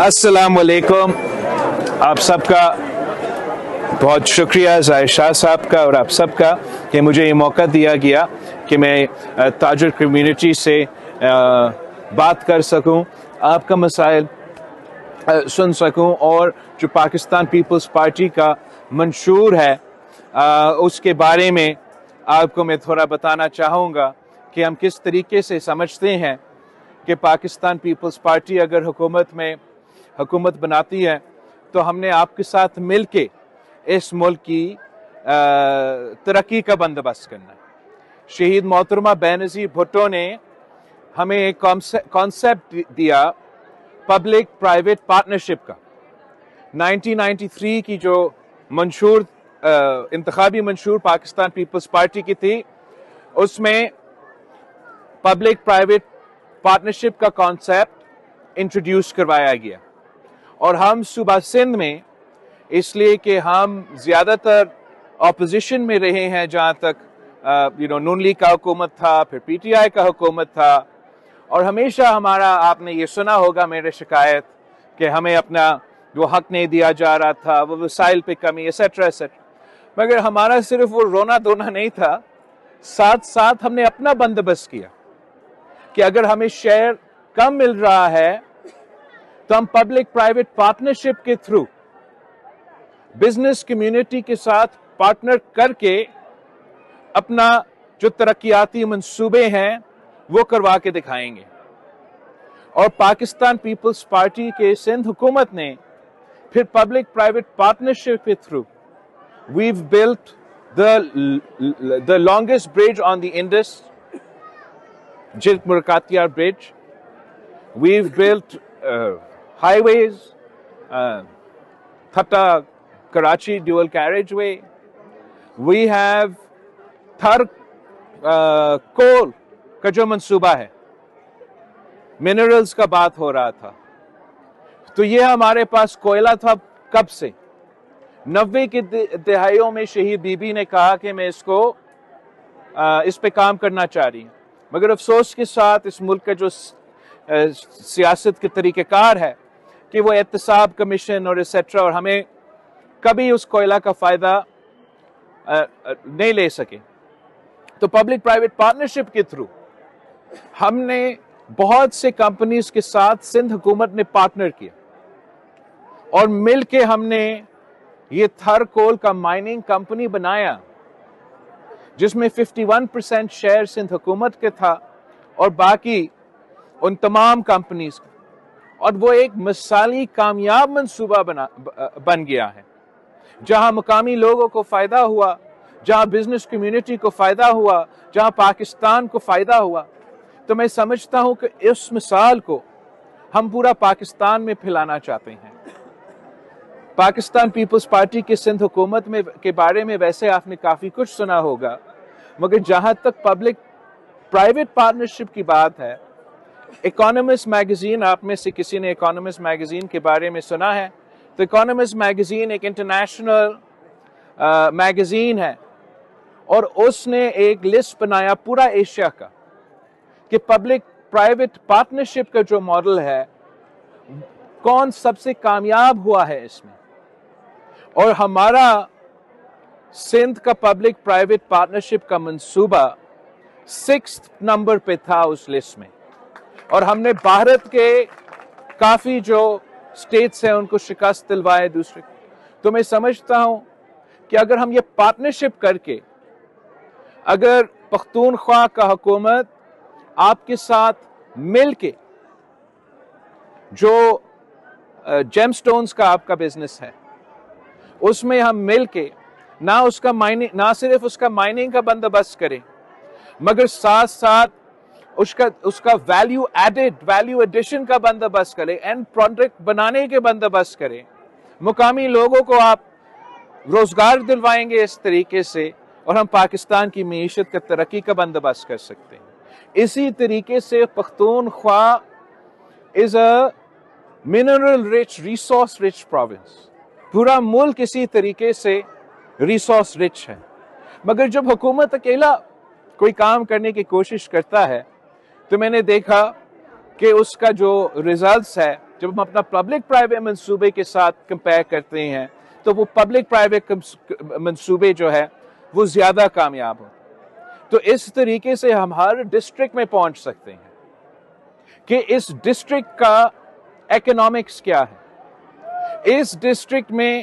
अस्सलाम वालेकुम। आप सबका बहुत शुक्रिया ज़ाहिर शाह साहब का और आप सबका कि मुझे ये मौका दिया गया कि मैं ताजर कम्युनिटी से बात कर सकूं, आपका मसाइल सुन सकूं और जो पाकिस्तान पीपल्स पार्टी का मंशूर है उसके बारे में आपको मैं थोड़ा बताना चाहूँगा कि हम किस तरीके से समझते हैं कि पाकिस्तान पीपल्स पार्टी अगर हुकूमत बनाती है तो हमने आपके साथ मिलके इस मुल्क की तरक्की का बंदोबस्त करना है। शहीद मोहतरमा बेनज़ीर भुट्टो ने हमें एक कॉन्सेप्ट दिया पब्लिक प्राइवेट पार्टनरशिप का। 1993 की जो मंशूर इंतखाबी मंशूर पाकिस्तान पीपल्स पार्टी की थी, उसमें पब्लिक प्राइवेट पार्टनरशिप का कॉन्सेप्ट इंट्रोड्यूस करवाया गया। और हम सूबा सिंध में, इसलिए कि हम ज़्यादातर ऑपोजिशन में रहे हैं, जहाँ तक नून लीग का हुकूमत था, फिर पीटीआई का हुकूमत था, और हमेशा हमारा, आपने ये सुना होगा मेरे शिकायत कि हमें अपना जो हक नहीं दिया जा रहा था, वो वसाइल पे कमी एसेट्रा एसेट्रा। मगर हमारा सिर्फ वो रोना धोना नहीं था, साथ साथ हमने अपना बंदोबस्त किया कि अगर हमें शेयर कम मिल रहा है तो हम पब्लिक प्राइवेट पार्टनरशिप के थ्रू बिजनेस कम्युनिटी के साथ पार्टनर करके अपना जो तरक्याती मंसूबे हैं वो करवा के दिखाएंगे। और पाकिस्तान पीपल्स पार्टी के सिंध हुकूमत ने फिर पब्लिक प्राइवेट पार्टनरशिप के through we've built the longest bridge on the Indus, Jilk Murakatyar Bridge. We've built highways, Thatta Karachi dual carriageway. We have Thar coal का जो मंसूबा है, मिनरल्स का बात हो रहा था, तो ये हमारे पास कोयला था कब से। 90 की दिहाइयों में शहीद बीबी ने कहा कि मैं इस पे काम करना चाह रही हूँ, मगर अफसोस के साथ इस मुल्क का जो सियासत के तरीक़ेकार है कि वो एहतसाब कमीशन और एसेट्रा, और हमें कभी उस कोयला का फ़ायदा नहीं ले सके। तो पब्लिक प्राइवेट पार्टनरशिप के थ्रू हमने बहुत से कंपनीज के साथ सिंध हुकूमत ने पार्टनर किया और मिल के हमने ये थर कोल का माइनिंग कंपनी बनाया, जिसमें 51% शेयर सिंध हुकूमत के था और बाकी उन तमाम कंपनीज का। और वो एक मिसाली कामयाब मंसूबा बन गया है, जहां मुकामी लोगों को फायदा हुआ, जहां बिजनेस कम्युनिटी को फायदा हुआ, जहां पाकिस्तान को फायदा हुआ। तो मैं समझता हूं कि इस मिसाल को हम पूरा पाकिस्तान में फैलाना चाहते हैं। पाकिस्तान पीपल्स पार्टी की सिंध हुकूमत के बारे में वैसे आपने काफ़ी कुछ सुना होगा, मगर जहाँ तक पब्लिक प्राइवेट पार्टनरशिप की बात है, इकोनॉमिस्ट मैगज़ीन, आप में से किसी ने इकोनॉमिस्ट मैगज़ीन के बारे में सुना है? तो इकोनॉमिस्ट मैगज़ीन एक इंटरनेशनल मैगज़ीन है और उसने एक लिस्ट बनाया पूरा एशिया का कि पब्लिक प्राइवेट पार्टनरशिप का जो मॉडल है, कौन सबसे कामयाब हुआ है इसमें। और हमारा सिंध का पब्लिक प्राइवेट पार्टनरशिप का मंसूबा 6th नंबर पे था उस लिस्ट में, और हमने भारत के काफ़ी जो स्टेट्स हैं उनको शिकस्त दिलवाए दूसरे। तो मैं समझता हूं कि अगर हम ये पार्टनरशिप करके, अगर पख्तूनख्वा का हुकूमत आपके साथ मिल के, जो जेमस्टोन्स का आपका बिजनेस है, उसमें हम मिल के ना सिर्फ उसका माइनिंग का बंदोबस्त करें, मगर साथ साथ उसका वैल्यू एडिशन का बंदोबस्त करें, एंड प्रोडक्ट बनाने के बंदोबस्त करें, मुकामी लोगों को आप रोजगार दिलवाएंगे इस तरीके से, और हम पाकिस्तान की मीशत का तरक्की का बंदोबस्त कर सकते हैं। इसी तरीके से Pakhtunkhwa is a mineral rich, resource rich province. पूरा मुल्क इसी तरीके से रिसोर्स रिच है, मगर जब हुकूमत अकेला कोई काम करने की कोशिश करता है तो मैंने देखा कि उसका जो रिजल्ट्स है جب ہم اپنا پبلک پرائیویٹ منصوبے کے ساتھ کمپیئر کرتے ہیں تو وہ پبلک پرائیویٹ منصوبے جو ہے وہ زیادہ کامیاب ہو. تو اس طریقے سے ہم ہر ڈسٹرکٹ میں پہنچ سکتے ہیں کہ اس ڈسٹرکٹ کا اکنامکس کیا ہے. اس ڈسٹرکٹ میں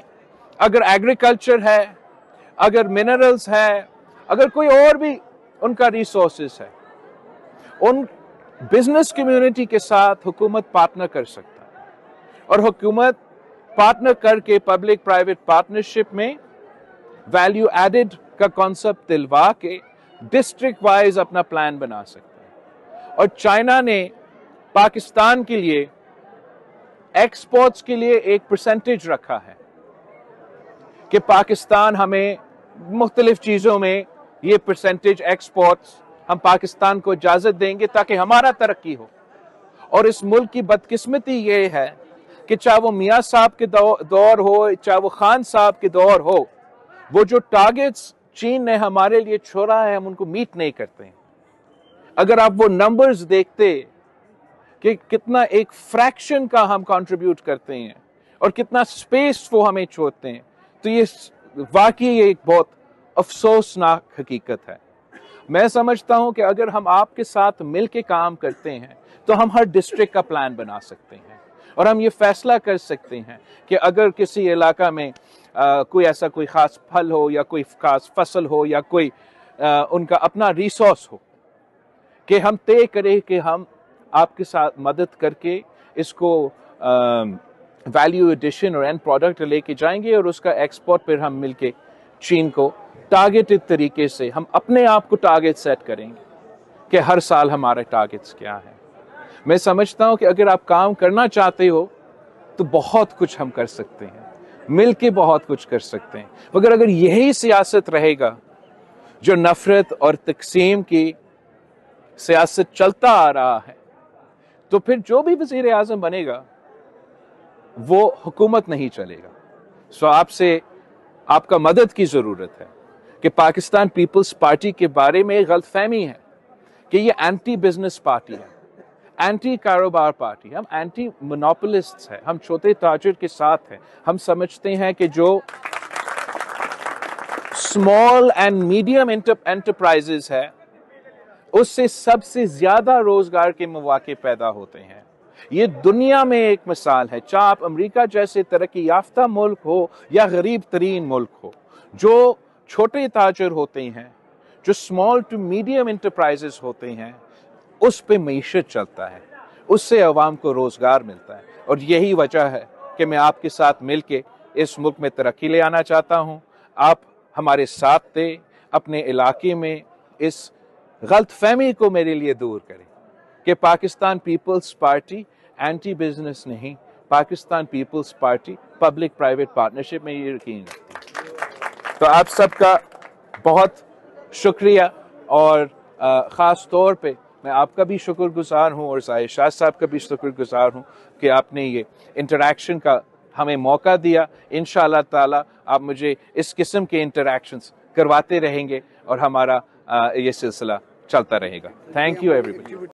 اگر ایگریکلچر ہے, اگر منرلز ہے, اگر کوئی اور بھی ان کا ریسورسز ہے, ان بزنس کمیونٹی کے ساتھ حکومت پارٹنر کر سکتا ہے, اور حکومت پارٹنر کر کے پبلک پرائیویٹ پارٹنرشپ میں ویلیو ایڈڈ کا کانسیپٹ دلوا کے ڈسٹرکٹ وائز اپنا پلان بنا سکتا ہے. اور چائنا نے پاکستان کے لیے ایکسپورٹس کے لیے ایک پرسنٹیج رکھا ہے کہ پاکستان ہمیں مختلف چیزوں میں یہ پرسنٹیج ایکسپورٹس ہم پاکستان کو اجازت دیں گے تاکہ ہمارا ترقی ہو. اور اس ملک کی بدقسمتی یہ ہے کہ چاہے وہ میاں صاحب کے دور ہو, چاہے وہ خان صاحب کے دور ہو, وہ جو ٹارگٹس چین نے ہمارے لیے چھوڑا ہے ہم ان کو میٹ نہیں کرتے ہیں. اگر آپ وہ نمبرز دیکھتے کہ کتنا ایک فریکشن کا ہم کنٹریبیوٹ کرتے ہیں اور کتنا سپیس وہ ہمیں چھوڑتے ہیں, تو یہ واقعی ایک بہت افسوسناک حقیقت ہے. میں سمجھتا ہوں کہ اگر ہم آپ کے ساتھ مل کے کام کرتے ہیں تو ہم ہر ڈسٹرکٹ کا پلان بنا سکتے ہیں, اور ہم یہ فیصلہ کر سکتے ہیں کہ اگر کسی علاقہ میں کوئی ایسا کوئی خاص پھل ہو یا کوئی خاص فصل ہو یا کوئی ان کا اپنا ریسورس ہو, کہ ہم طے کریں کہ ہم آپ کے ساتھ مدد کر کے اس کو ویلیو ایڈیشن اور اینڈ پروڈکٹ لے کے جائیں گے, اور اس کا ایکسپورٹ پھر ہم مل کے چین کو ٹارگیٹڈ طریقے سے ہم اپنے آپ کو ٹارگیٹ سیٹ کریں گے کہ ہر سال ہمارے ٹارگیٹس کیا ہیں. میں سمجھتا ہوں کہ اگر آپ کام کرنا چاہتے ہو تو بہت کچھ ہم کر سکتے ہیں, مل کے بہت کچھ کر سکتے ہیں. مگر اگر یہی سیاست رہے گا جو نفرت اور تقسیم کی سیاست چلتا آ رہا ہے, تو پھر جو بھی وزیر اعظم بنے گا وہ حکومت نہیں چلے گا. سو آپ سے آپ کا مدد کی ضرورت ہے کہ پاکستان پیپلز پارٹی کے بارے میں غلط فہمی ہے کہ یہ اینٹی بزنس پارٹی ہے, اینٹی کاروبار پارٹی. ہم اینٹی مونوپولسٹس ہیں, ہم چھوٹے تاجر کے ساتھ ہیں. ہم سمجھتے ہیں کہ جو اسمال اینڈ میڈیم انٹرپرائزز ہے اس سے سب سے زیادہ روزگار کے مواقع پیدا ہوتے ہیں. یہ دنیا میں ایک مثال ہے, چاہے آپ امریکہ جیسے ترقی یافتہ ملک ہو یا غریب ترین ملک ہو, جو چھوٹے تاجر ہوتے ہیں, جو اسمال ٹو میڈیم انٹرپرائزز ہوتے ہیں, اس پہ معیشت چلتا ہے, اس سے عوام کو روزگار ملتا ہے. اور یہی وجہ ہے کہ میں آپ کے ساتھ مل کے اس ملک میں ترقی لے آنا چاہتا ہوں. آپ ہمارے ساتھ تھے, اپنے علاقے میں اس غلط فہمی کو میرے لیے دور کریں کہ پاکستان پیپلز پارٹی اینٹی بزنس نہیں, Pakistan Peoples Party public private partnership میں یہ یقین رکھتی ہے. تو آپ سب کا بہت شکریہ, اور خاص طور پہ میں آپ کا بھی شکر گزار ہوں اور ظاہر شاہ صاحب کا بھی شکر گزار ہوں کہ آپ نے یہ انٹریکشن کا ہمیں موقع دیا. انشاءاللہ تعالی آپ مجھے اس قسم کے انٹریکشنز کرواتے رہیں گے اور ہمارا یہ سلسلہ چلتا رہے گا. Thank you every body.